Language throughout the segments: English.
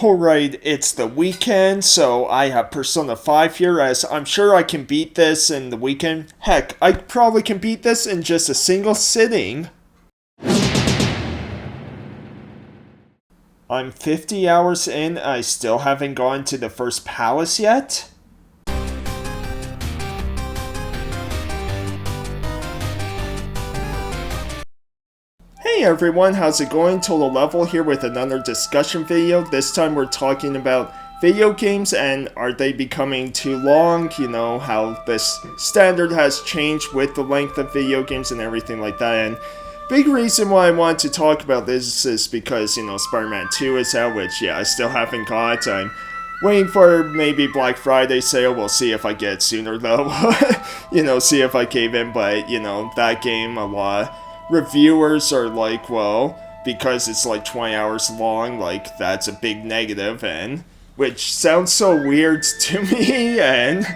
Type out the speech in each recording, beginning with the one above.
Alright, it's the weekend, so I have Persona 5 here, as I'm sure I can beat this in the weekend. Heck, I probably can beat this in just a single sitting. I'm 50 hours in, I still haven't gone to the first palace yet. Hey everyone, how's it going? Total Level here with another discussion video. This time we're talking about video games and are they becoming too long? You know, how this standard has changed with the length of video games and everything like that. And big reason why I want to talk about this is because, you know, Spider-Man 2 is out, which, yeah, I still haven't got. I'm waiting for maybe Black Friday sale. We'll see if I get it sooner though. You know, see if I cave in, but, you know, that game, a lot reviewers are like, well, because it's like 20 hours long, like, that's a big negative, and which sounds so weird to me. And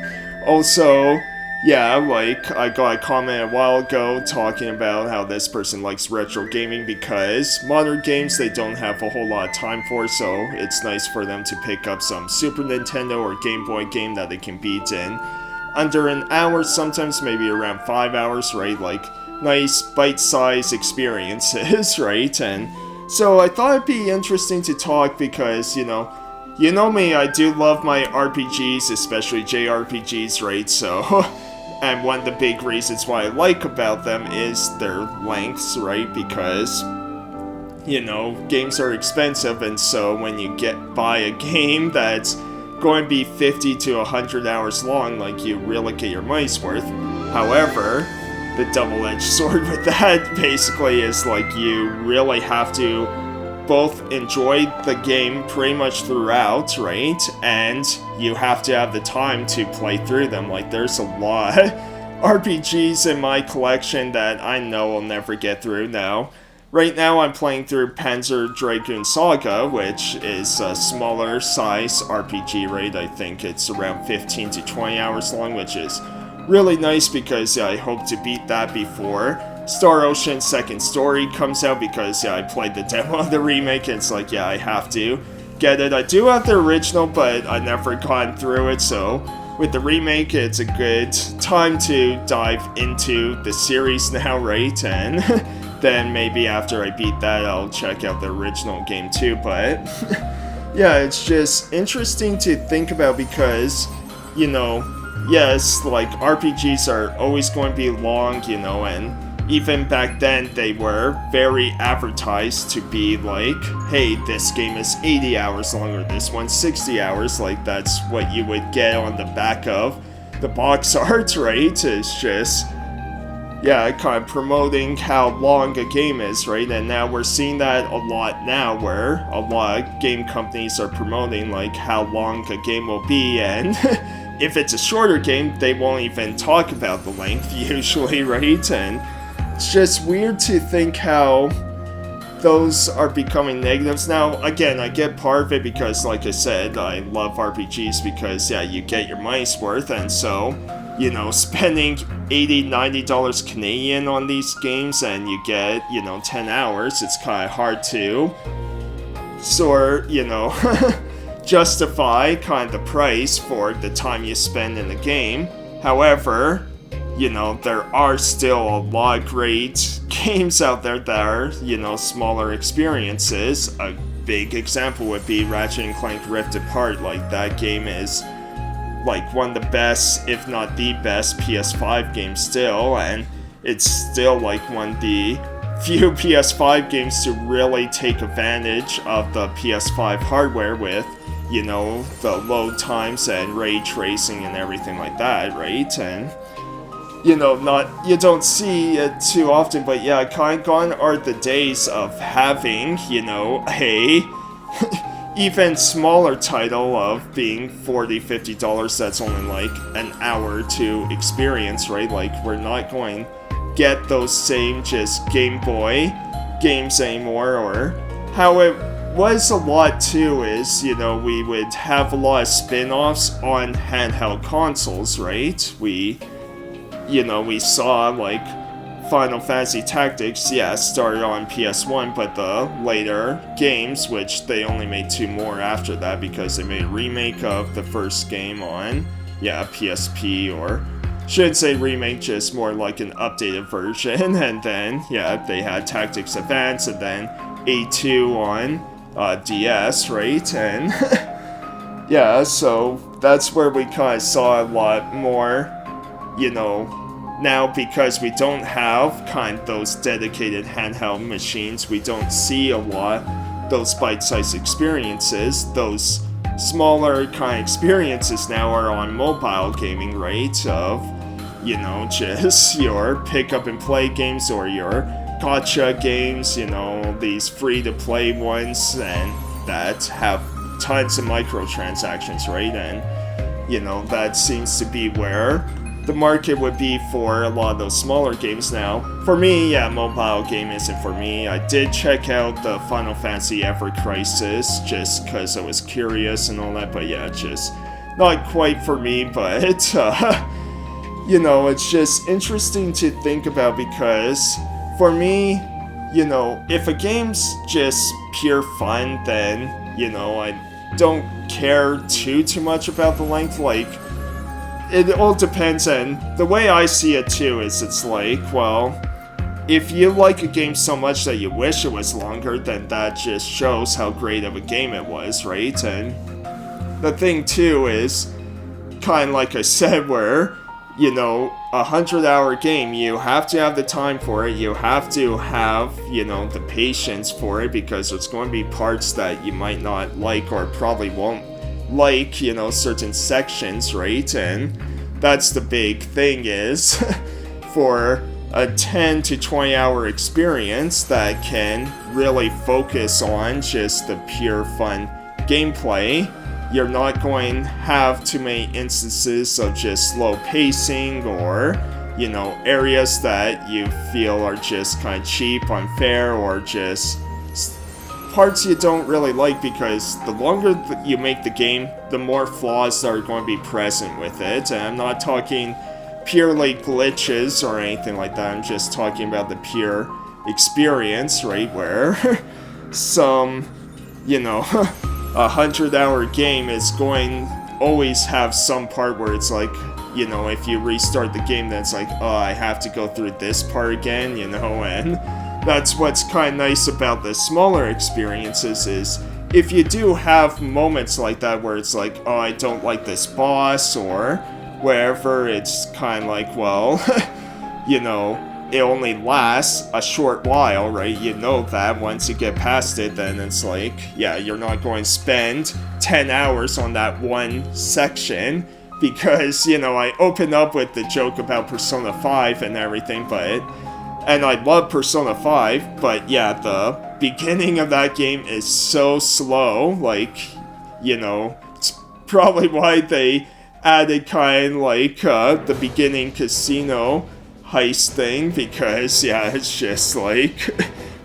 also, yeah, like, I got a comment a while ago talking about how this person likes retro gaming because modern games they don't have a whole lot of time for, so it's nice for them to pick up some Super Nintendo or Game Boy game that they can beat in under an hour, sometimes maybe around 5 hours, right? Like, nice bite-sized experiences, right? And so I thought it'd be interesting to talk because, you know me, I do love my RPGs, especially JRPGs, right? So, and one of the big reasons why I like about them is their lengths, right? Because, you know, games are expensive, and so when you buy a game that's going to be 50 to 100 hours long, like, you really get your money's worth. However, the double-edged sword with that basically is like you really have to both enjoy the game pretty much throughout, right? And you have to have the time to play through them. Like, there's a lot of RPGs in my collection that I know I'll never get through now. Right now I'm playing through Panzer Dragoon Saga, which is a smaller size RPG, right? I think it's around 15 to 20 hours long, which is really nice because I hope to beat that before Star Ocean Second Story comes out, because I played the demo of the remake and it's like, yeah, I have to get it. I do have the original, but I never gone through it, so with the remake it's a good time to dive into the series now, right? And then maybe after I beat that I'll check out the original game too, but yeah, it's just interesting to think about because, you know, yes, like, RPGs are always going to be long, you know, and even back then they were very advertised to be like, hey, this game is 80 hours long or this one's 60 hours, like, that's what you would get on the back of the box art, right? It's just, yeah, kind of promoting how long a game is, right? And now we're seeing that a lot now, where a lot of game companies are promoting, like, how long a game will be, and if it's a shorter game, they won't even talk about the length usually, right? And it's just weird to think how those are becoming negatives. Now, again, I get part of it because, like I said, I love RPGs because, yeah, you get your money's worth, and so, you know, spending $80, $90 Canadian on these games and you get, you know, 10 hours, it's kind of hard to sort, you know, justify kind of the price for the time you spend in the game. However, you know, there are still a lot of great games out there that are, you know, smaller experiences. A big example would be Ratchet & Clank Rift Apart. Like, that game is like one of the best, if not the best, PS5 games still, and it's still like one of the few PS5 games to really take advantage of the PS5 hardware with, you know, the load times and ray tracing and everything like that, right? And, you know, you don't see it too often, but yeah, kind of gone are the days of having, you know, a even smaller title of being $40, $50 that's only like an hour to experience, right? Like, we're not going to get those same just Game Boy games anymore, or how it was a lot too is, you know, we would have a lot of spin-offs on handheld consoles, right? We saw, like, Final Fantasy Tactics, yeah, started on PS1, but the later games, which they only made 2 more after that because they made a remake of the first game on, yeah, PSP, or shouldn't say remake, just more like an updated version, and then, yeah, they had Tactics Advance, and then A2 on DS, right, and yeah, so that's where we kind of saw a lot more, you know, now because we don't have kind of those dedicated handheld machines, we don't see a lot those bite-sized experiences. Those smaller kind of experiences now are on mobile gaming, right? Of, you know, just your pick-up-and-play games or your gacha games, you know, these free-to-play ones, and that have tons of microtransactions, right? And, you know, that seems to be where the market would be for a lot of those smaller games now. For me, yeah, mobile game isn't for me. I did check out the Final Fantasy Ever Crisis just because I was curious and all that, but yeah, just not quite for me, but you know, it's just interesting to think about because for me, you know, if a game's just pure fun, then, you know, I don't care too much about the length. Like, it all depends, and the way I see it too is it's like, well, if you like a game so much that you wish it was longer, then that just shows how great of a game it was, right? And the thing too is, kind of like I said, where, you know, 100-hour game, you have to have the time for it, you have to have, you know, the patience for it, because there's going to be parts that you might not like or probably won't like, you know, certain sections, right? And that's the big thing is for a 10 to 20 hour experience that can really focus on just the pure fun gameplay, you're not going to have too many instances of just slow pacing or, you know, areas that you feel are just kind of cheap, unfair, or just parts you don't really like, because the longer you make the game, the more flaws that are going to be present with it. And I'm not talking purely glitches or anything like that, I'm just talking about the pure experience, right, where some, you know, 100-hour game is going always have some part where it's like, you know, if you restart the game, then it's like, oh, I have to go through this part again, you know, and that's what's kind of nice about the smaller experiences is if you do have moments like that where it's like, oh, I don't like this boss or wherever, it's kind of like, well, you know, it only lasts a short while, right? You know that once you get past it, then it's like, yeah, you're not going to spend 10 hours on that one section because, you know, I opened up with the joke about Persona 5 and everything, and I love Persona 5, but yeah, the beginning of that game is so slow, like, you know, it's probably why they added kind of like the beginning casino heist thing, because yeah, it's just like,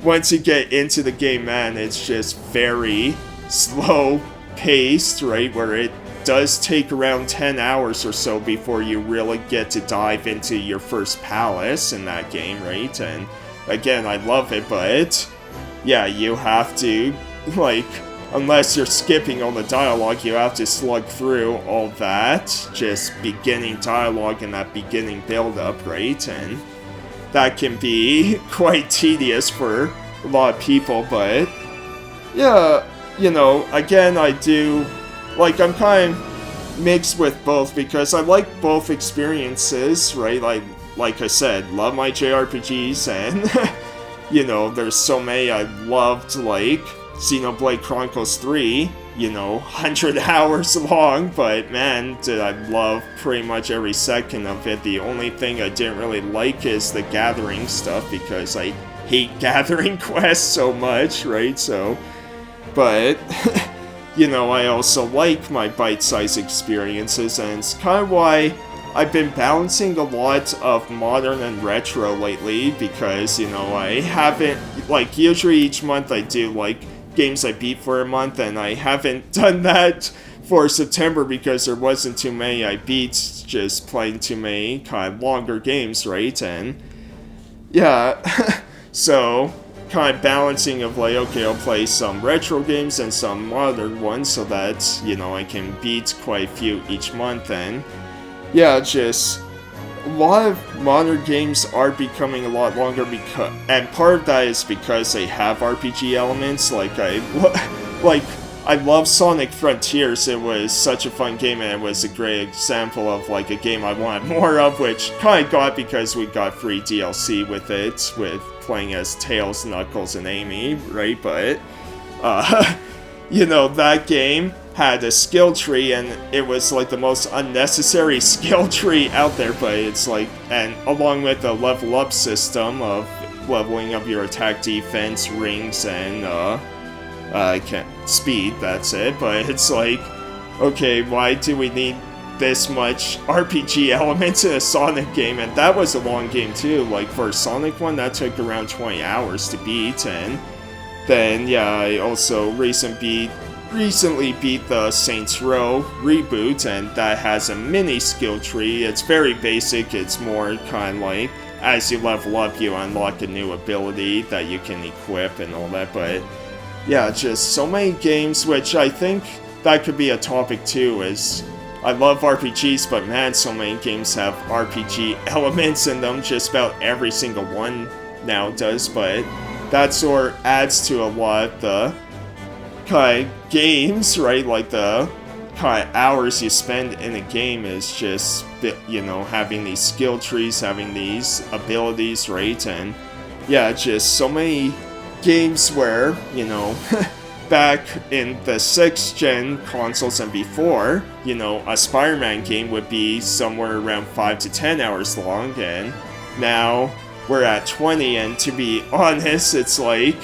once you get into the game, man, it's just very slow paced, right, where it does take around 10 hours or so before you really get to dive into your first palace in that game, right? And again, I love it, but yeah, you have to, like, unless you're skipping all the dialogue, you have to slug through all that, just beginning dialogue and that beginning build-up, right? And that can be quite tedious for a lot of people, but yeah, you know, again, I do, like, I'm kind of mixed with both, because I like both experiences, right? Like I said, love my JRPGs, and, you know, there's so many I loved, like Xenoblade Chronicles 3, you know, 100 hours long, but man, did I love pretty much every second of it. The only thing I didn't really like is the gathering stuff, because I hate gathering quests so much, right? So, but you know, I also like my bite-sized experiences, and it's kind of why I've been balancing a lot of modern and retro lately, because, you know, I haven't, like, usually each month I do, like, games I beat for a month, and I haven't done that for September because there wasn't too many I beat, just playing too many kind of longer games, right? And yeah, so kind of balancing of like, okay, I'll play some retro games and some modern ones so that, you know, I can beat quite a few each month. And yeah, just a lot of modern games are becoming a lot longer because, and part of that is because they have RPG elements. Like I love Sonic Frontiers. It was such a fun game, and it was a great example of like a game I wanted more of, which kind of got because we got free DLC with it, with playing as Tails, Knuckles, and Amy, right? But you know, that game had a skill tree, and it was like the most unnecessary skill tree out there, but it's like, and along with the level up system of leveling up your attack, defense, rings, and speed, that's it. But it's like, okay, why do we need this much RPG elements in a Sonic game? And that was a long game too. Like for a Sonic one, that took around 20 hours to beat. And then yeah, I also recently beat the Saints Row reboot, and that has a mini skill tree. It's very basic. It's more kind of like as you level up, you unlock a new ability that you can equip and all that. But yeah, just so many games, which I think that could be a topic too, is I love RPGs, but man, so many games have RPG elements in them. Just about every single one now does, but that sort of adds to a lot of the kind of games, right? Like the kind of hours you spend in a game is just, you know, having these skill trees, having these abilities, right? And yeah, just so many games where, you know, back in the 6th gen consoles and before, you know, a Spider-Man game would be somewhere around 5 to 10 hours long, and now we're at 20, and to be honest, it's like,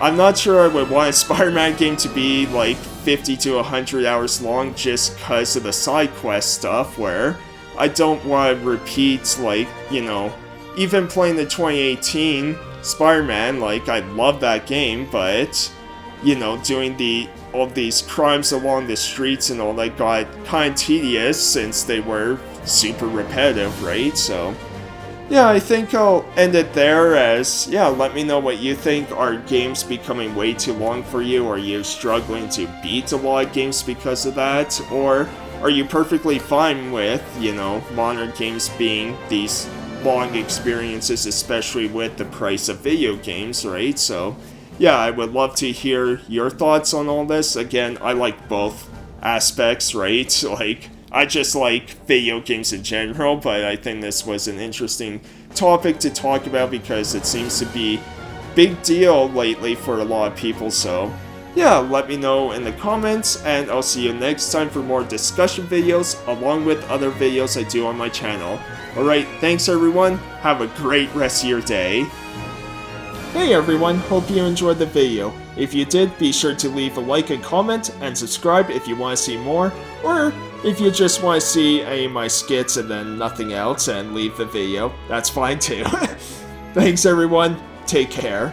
I'm not sure I would want a Spider-Man game to be like 50 to 100 hours long just because of the side quest stuff, where I don't want to repeat, like, you know, even playing the 2018 Spider-Man, like, I love that game, but, you know, doing all these crimes along the streets and all that got kind of tedious since they were super repetitive, right? So yeah, I think I'll end it there as, yeah, let me know what you think. Are games becoming way too long for you? Are you struggling to beat a lot of games because of that? Or are you perfectly fine with, you know, modern games being these long experiences, especially with the price of video games, right? So yeah, I would love to hear your thoughts on all this. Again, I like both aspects, right? Like, I just like video games in general, but I think this was an interesting topic to talk about because it seems to be a big deal lately for a lot of people. So yeah, let me know in the comments, and I'll see you next time for more discussion videos along with other videos I do on my channel. Alright, thanks everyone, have a great rest of your day. Hey everyone, hope you enjoyed the video. If you did, be sure to leave a like and comment, and subscribe if you want to see more, or if you just want to see any of my skits and then nothing else and leave the video, that's fine too. Thanks everyone, take care.